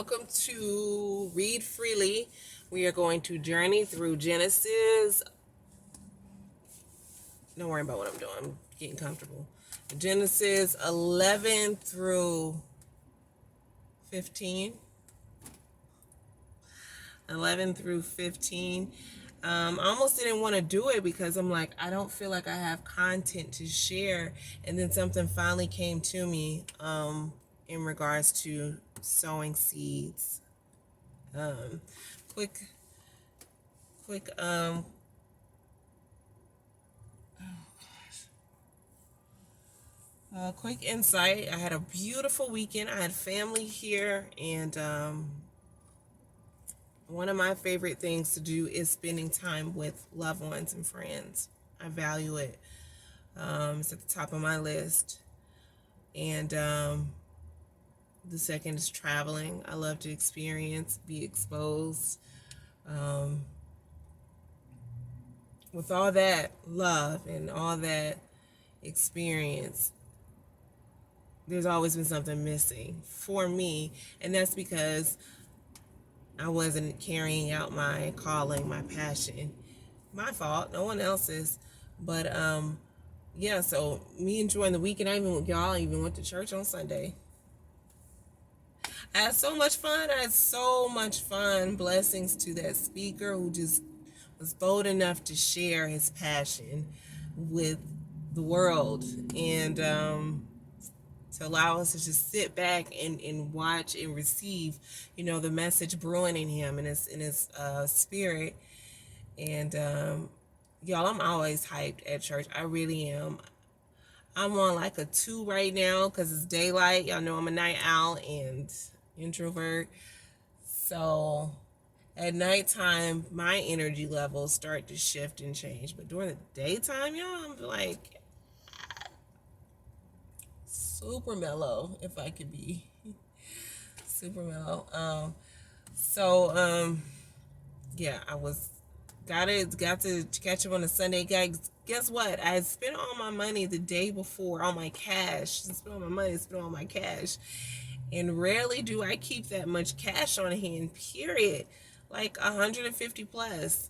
Welcome to Read Freely. We are going to journey through Genesis. Don't worry about what I'm doing. I'm getting comfortable. Genesis 11 through 15. 11 through 15. I almost didn't want to do it because I'm like, I don't feel like I have content to share. And then something finally came to me in regards to sowing seeds. Um, quick, quick, quick insight. I had a beautiful weekend. I had family here, and one of my favorite things to do is spending time with loved ones and friends. I value it. It's at the top of my list. And the second is traveling. I love to experience, be exposed. With all that love and all that experience, there's always been something missing for me. And that's because I wasn't carrying out my calling, my passion. My fault, no one else's. But yeah, so me enjoying the weekend. Y'all even went to church on Sunday. I had so much fun. I had so much fun. Blessings to that speaker who just was bold enough to share his passion with the world, and to allow us to just sit back and watch and receive, the message brewing in him and his spirit. And y'all, I'm always hyped at church. I really am. I'm on like a 2 right now because it's daylight. Y'all know I'm a night owl and introvert. So at nighttime, my energy levels start to shift and change. But during the daytime, y'all, I'm like super mellow, if I could be super mellow. Yeah, I was got to catch up on a Sunday. Guess what? I had spent all my money the day before, all my cash. Spent all my money, spent all my cash. And rarely do I keep that much cash on hand, period. Like 150 plus.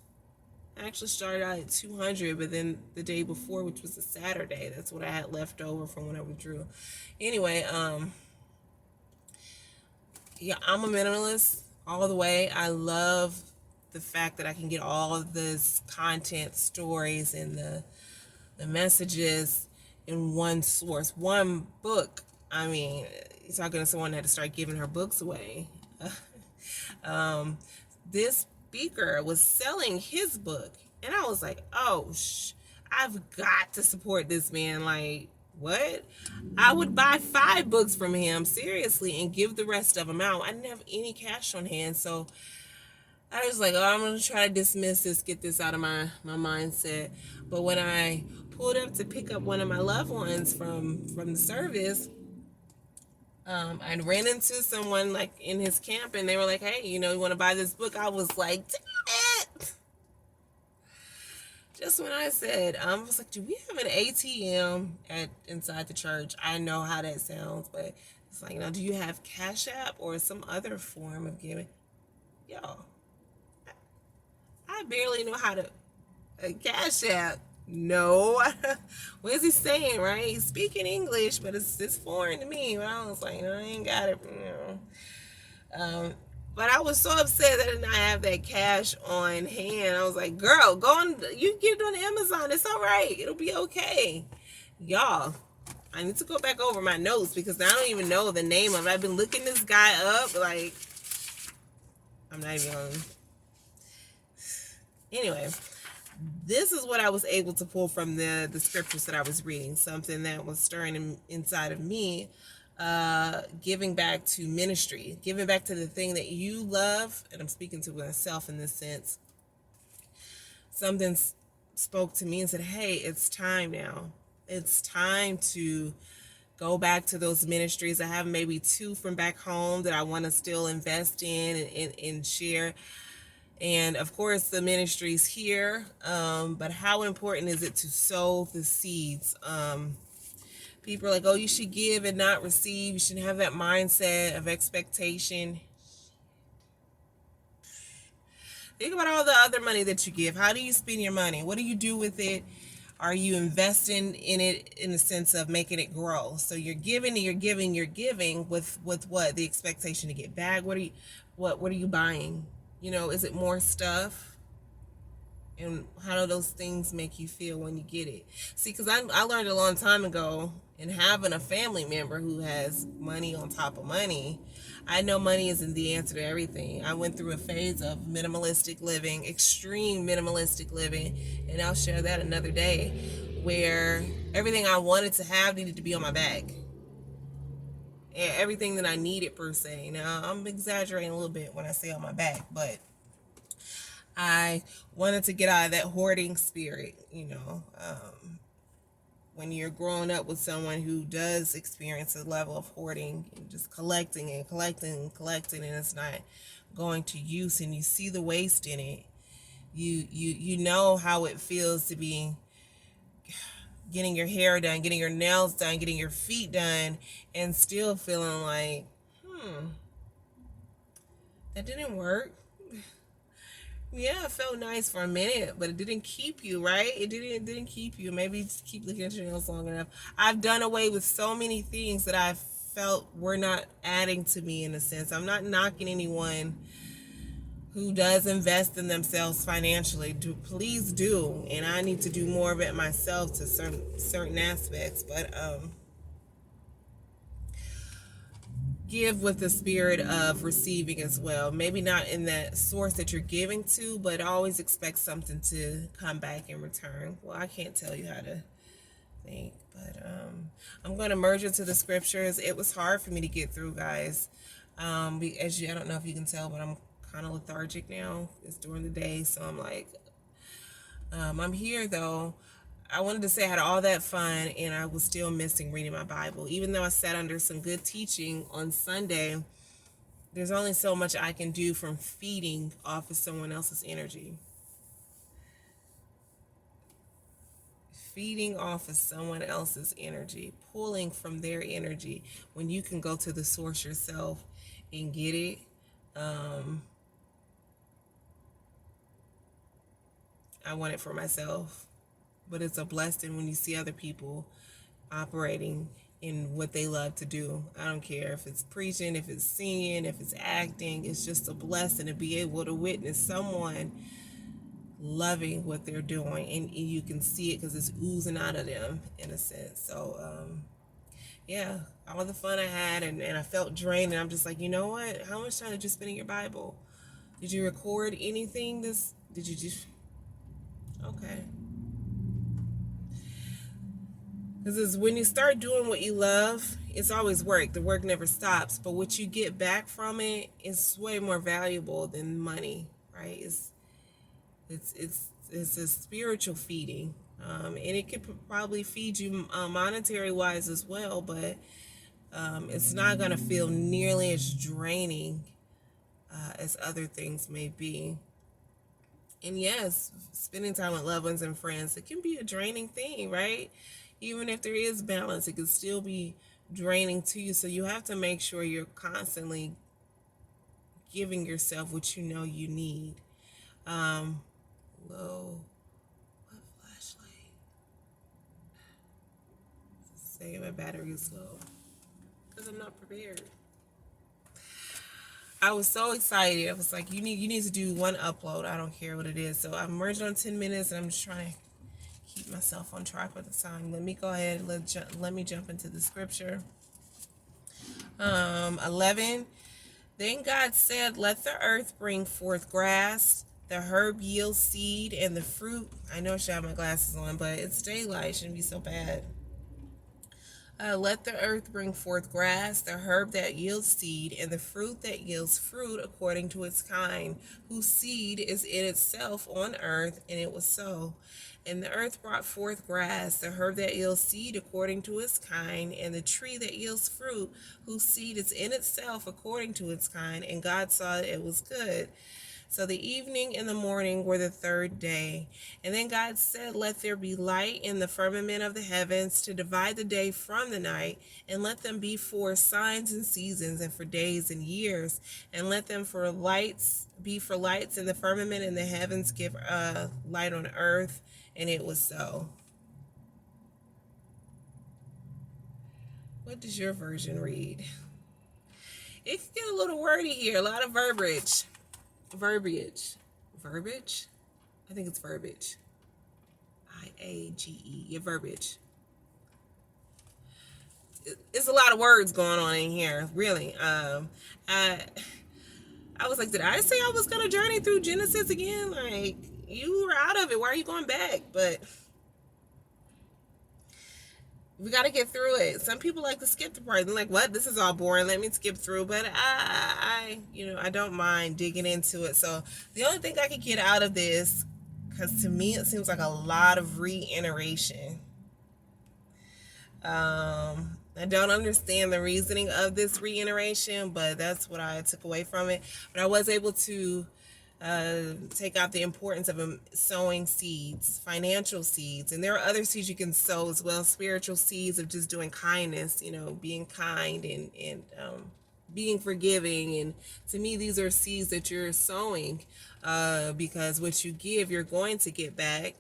I actually started out at 200, but then the day before, which was a Saturday, that's what I had left over from when I withdrew. Anyway, yeah, I'm a minimalist all the way. I love the fact that I can get all of this content, stories, and the messages in one source, one book. I mean, you're talking to someone that had to start giving her books away. This speaker was selling his book, and I was like, oh, I've got to support this man. Like, what? I would buy 5 books from him, seriously, and give the rest of them out. I didn't have any cash on hand, so I was like, oh, I'm going to try to dismiss this, get this out of my mindset. But when I pulled up to pick up one of my loved ones from the service, I ran into someone like in his camp, and they were like, hey, you want to buy this book? I was like, damn it. Just when I said, I was like, do we have an ATM inside the church? I know how that sounds, but it's like, do you have Cash App or some other form of giving? Y'all, I barely know how to Cash App. No. What is he saying, right? He's speaking English, but it's foreign to me. But I was like, no, I ain't got it. But I was so upset that I did not have that cash on hand. I was like, girl, go on. You can get it on Amazon. It's all right. It'll be okay. Y'all, I need to go back over my notes because I don't even know the name of it. I've been looking this guy up. Like, I'm not even on. Anyway, this is what I was able to pull from the scriptures that I was reading. Something that was stirring inside of me. Giving back to ministry, giving back to the thing that you love. And I'm speaking to myself in this sense. Something spoke to me and said, hey, it's time now. It's time to go back to those ministries. I have maybe 2 from back home that I want to still invest in and share. And of course, the ministries here. But how important is it to sow the seeds? People are like, oh, you should give and not receive. You shouldn't have that mindset of expectation. Think about all the other money that you give. How do you spend your money? What do you do with it? Are you investing in it in the sense of making it grow? So you're giving and you're giving with what? The expectation to get back. What are you buying? Is it more stuff? And how do those things make you feel when you get it? See, because I learned a long time ago, and having a family member who has money on top of money, I know money isn't the answer to everything. I went through a phase of minimalistic living, extreme minimalistic living, and I'll share that another day, where everything I wanted to have needed to be on my back. And everything that I needed, per se. Now, I'm exaggerating a little bit when I say on my back, but I wanted to get out of that hoarding spirit, when you're growing up with someone who does experience a level of hoarding and just collecting and collecting and collecting, and it's not going to use, and you see the waste in it, you know how it feels to be getting your hair done, getting your nails done, getting your feet done, and still feeling like, that didn't work. Yeah, it felt nice for a minute, but it didn't keep you, right? It didn't keep you. Maybe just keep looking at your nails long enough. I've done away with so many things that I felt were not adding to me, in a sense. I'm not knocking anyone who does invest in themselves financially. Please do, and I need to do more of it myself to certain aspects. But give with the spirit of receiving as well. Maybe not in that source that you're giving to, but always expect something to come back in return. Well, I can't tell you how to think, but I'm going to merge into the scriptures. It was hard for me to get through, guys. I don't know if you can tell, but I'm kind of lethargic now. It's during the day, so I'm like, I'm here though. I wanted to say I had all that fun, and I was still missing reading my Bible. Even though I sat under some good teaching on Sunday, there's only so much I can do from feeding off of someone else's energy. Feeding off of someone else's energy, pulling from their energy, when you can go to the source yourself and get it. I want it for myself. But it's a blessing when you see other people operating in what they love to do. I don't care if it's preaching, if it's singing, if it's acting. It's just a blessing to be able to witness someone loving what they're doing, and you can see it because it's oozing out of them, in a sense. So yeah, all the fun I had, and I felt drained, and I'm just like, you know what, how much time did you spend in your Bible? Did you record anything? Did you just okay? Because when you start doing what you love, it's always work. The work never stops. But what you get back from it is way more valuable than money, right? It's a spiritual feeding, and it could probably feed you monetary wise as well. But it's not gonna feel nearly as draining as other things may be. And yes, spending time with loved ones and friends, it can be a draining thing, right? Even if there is balance, it can still be draining to you. So you have to make sure you're constantly giving yourself what you know you need. Low, what flashlight? Say my battery is low because I'm not prepared. I was so excited. I was like, you need to do one upload. I don't care what it is. So I'm merged on 10 minutes, and I'm just trying to keep myself on track with the time. Let me go ahead. Let me jump into the scripture. 11. Then God said, let the earth bring forth grass, the herb yield seed, and the fruit. I know I should have my glasses on, but it's daylight. It shouldn't be so bad. Let the earth bring forth grass, the herb that yields seed, and the fruit that yields fruit according to its kind, whose seed is in itself on earth, and it was so. And the earth brought forth grass, the herb that yields seed according to its kind, and the tree that yields fruit, whose seed is in itself according to its kind. And God saw it was good. So the evening and the morning were the third day. And then God said, let there be light in the firmament of the heavens to divide the day from the night, and let them be for signs and seasons, and for days and years, and let them for lights be for lights in the firmament, and the heavens give light on earth. And it was so. What does your version read? It can get a little wordy here, a lot of verbiage. Verbiage. Verbiage? I think it's verbiage. IAGE. Yeah, verbiage. It's a lot of words going on in here, really. I was like, did I say I was going to journey through Genesis again? Like, you were out of it. Why are you going back? But we got to get through it. Some people like to skip the part. They're like, what? This is all boring. Let me skip through. But I don't mind digging into it. So the only thing I could get out of this, because to me it seems like a lot of reiteration. I don't understand the reasoning of this reiteration, but that's what I took away from it. But I was able to take out the importance of sowing seeds, financial seeds, and there are other seeds you can sow as well, spiritual seeds of just doing kindness, being kind and being forgiving. And to me, these are seeds that you're sowing because what you give, you're going to get back.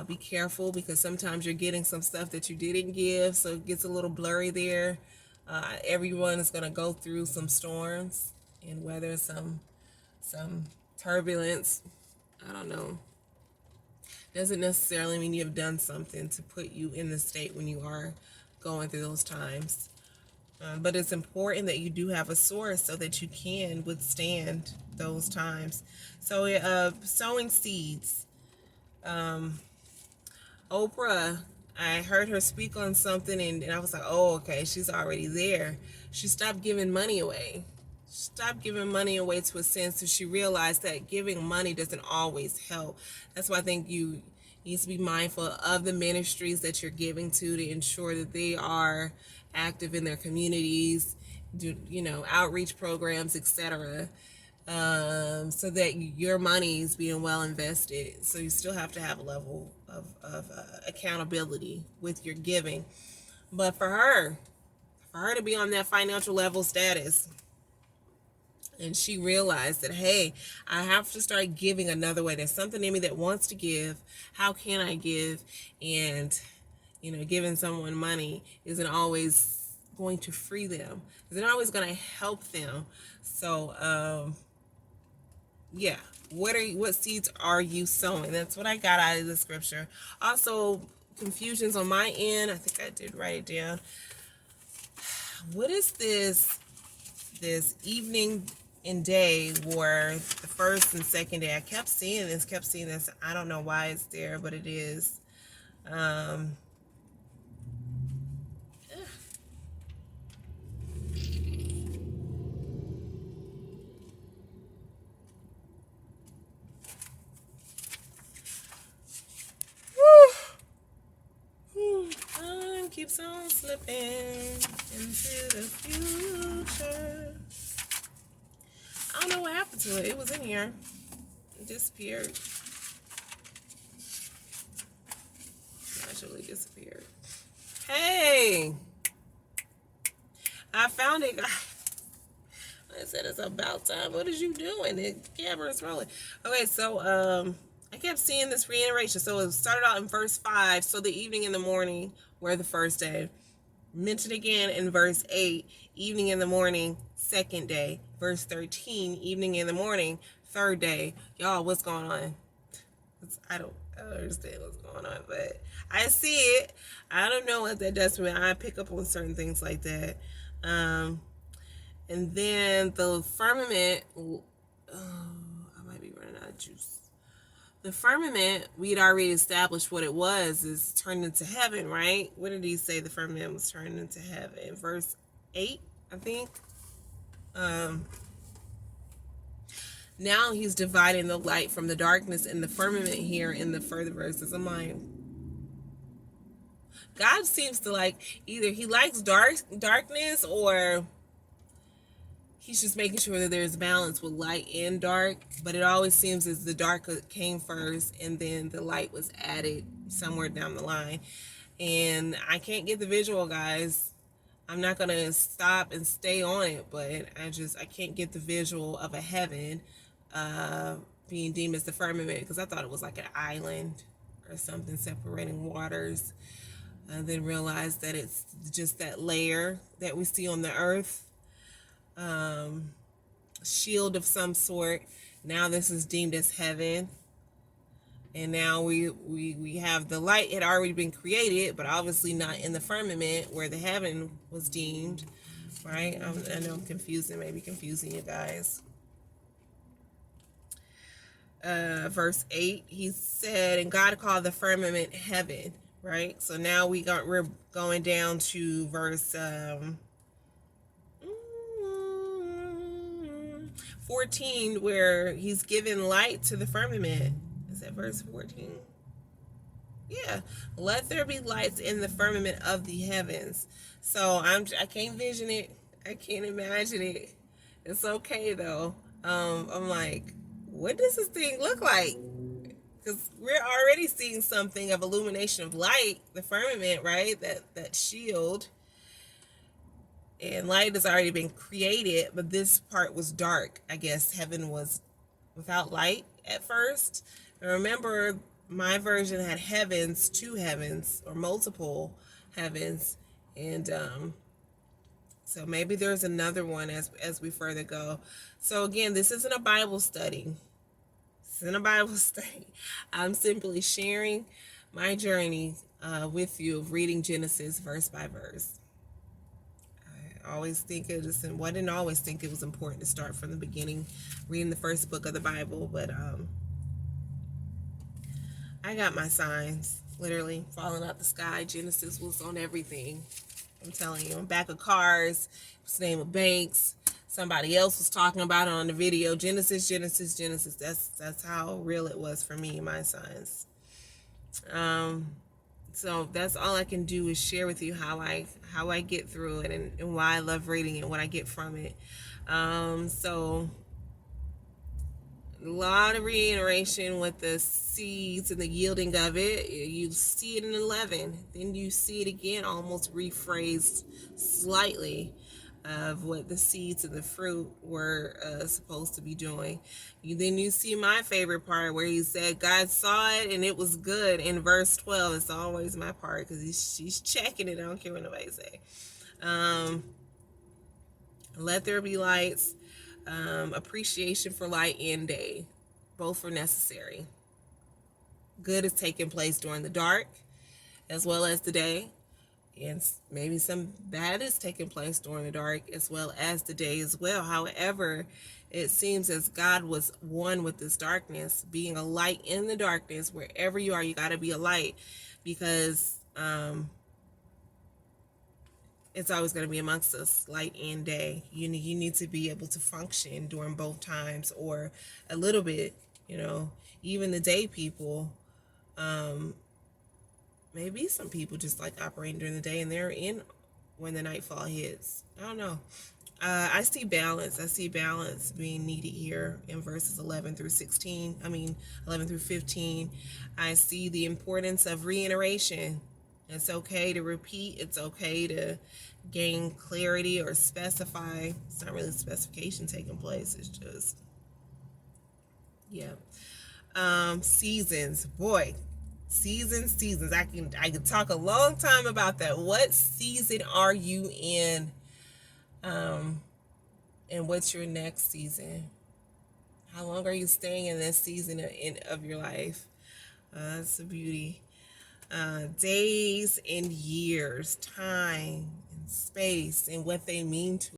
Be careful, because sometimes you're getting some stuff that you didn't give, so it gets a little blurry there. Everyone is going to go through some storms and weather some turbulence. I don't know. Doesn't necessarily mean you've done something to put you in the state when you are going through those times. But it's important that you do have a source so that you can withstand those times. So sowing seeds. Oprah, I heard her speak on something and I was like, oh, okay, she's already there. She stopped giving money away. Stop giving money away to a sense, so she realized that giving money doesn't always help. That's why I think you need to be mindful of the ministries that you're giving to ensure that they are active in their communities, do outreach programs, etc. So that your money is being well invested. So you still have to have a level of accountability with your giving. But for her to be on that financial level status, and she realized that, hey, I have to start giving another way. There's something in me that wants to give. How can I give? And, giving someone money isn't always going to free them. Isn't always going to help them. So, yeah. What seeds are you sowing? That's what I got out of the scripture. Also, confusions on my end. I think I did write it down. What is this evening and day were the first and second day? I kept seeing this. I don't know why it's there, but it is. Time keeps on slipping into the future. I don't know what happened to it. It was in here. It disappeared. Actually disappeared. Hey! I found it. I said it's about time. What is you doing? The camera's rolling. Okay, so I kept seeing this reiteration. So it started out in verse 5. So the evening and the morning were the first day. Mentioned again in verse 8, evening and the morning, second day. Verse 13, evening and the morning, third day. Y'all, what's going on? I don't understand what's going on, but I see it. I don't know what that does for me. I pick up on certain things like that. And then the firmament, I might be running out of juice. The firmament, we'd already established what it was, is turned into heaven, right? What did he say the firmament was turned into heaven? Verse 8, I think. Now he's dividing the light from the darkness in the firmament here in the further verses. I'm like, God seems to like, either he likes darkness or he's just making sure that there's balance with light and dark, but it always seems as the dark came first and then the light was added somewhere down the line. And I can't get the visual, guys. I'm not going to stop and stay on it, but I can't get the visual of a heaven being deemed as the firmament, because I thought it was like an island or something separating waters. And then realized that it's just that layer that we see on the earth, shield of some sort. Now this is deemed as heaven. And now we have the light had already been created, but obviously not in the firmament where the heaven was deemed, right? I know I'm confusing, maybe confusing you guys. Verse 8, he said, and God called the firmament heaven, right? So now we're going down to verse 14, where he's given light to the firmament. Is that verse 14? Yeah. Let there be lights in the firmament of the heavens. So I can't vision it. I can't imagine it. It's okay though. I'm like, what does this thing look like? Because we're already seeing something of illumination of light, the firmament, right? That shield. And light has already been created, but this part was dark. I guess heaven was without light at first. And remember, my version had heavens, two heavens, or multiple heavens. And so maybe there's another one as we further go. So again, this isn't a Bible study. This isn't a Bible study. I'm simply sharing my journey with you of reading Genesis verse by verse. I didn't always think it was important to start from the beginning, reading the first book of the Bible, but I got my signs, literally falling out the sky. Genesis was on everything. I'm telling you, on back of cars, it was the name of banks. Somebody else was talking about it on the video. Genesis. That's how real it was for me, my signs. So that's all I can do is share with you how I get through it and why I love reading it, what I get from it. So a lot of reiteration with the seeds and the yielding of it. You see it in 11, then you see it again, almost rephrased slightly, of what the seeds and the fruit were supposed to be doing. Then you see my favorite part where he said God saw it and it was good in verse 12. It's always my part because she's checking it. I don't care what nobody say. Let there be lights. Appreciation for light and day. Both are necessary. Good is taking place during the dark as well as the day. And maybe some bad is taking place during the dark as well as the day as well. However, it seems as God was one with this darkness, being a light in the darkness. Wherever you are, you got to be a light, because it's always going to be amongst us, light and day. You need to be able to function during both times, or a little bit, even the day people, maybe some people just like operating during the day and they're in when the nightfall hits. I don't know. I see balance. I see balance being needed here in verses 11 through 15. I see the importance of reiteration. It's okay to repeat. It's okay to gain clarity or specify. It's not really specification taking place. It's just, seasons. Boy, seasons. I can talk a long time about that. What season are you in? And what's your next season? How long are you staying in this season of your life? That's the beauty. Days and years, time and space, and what they mean to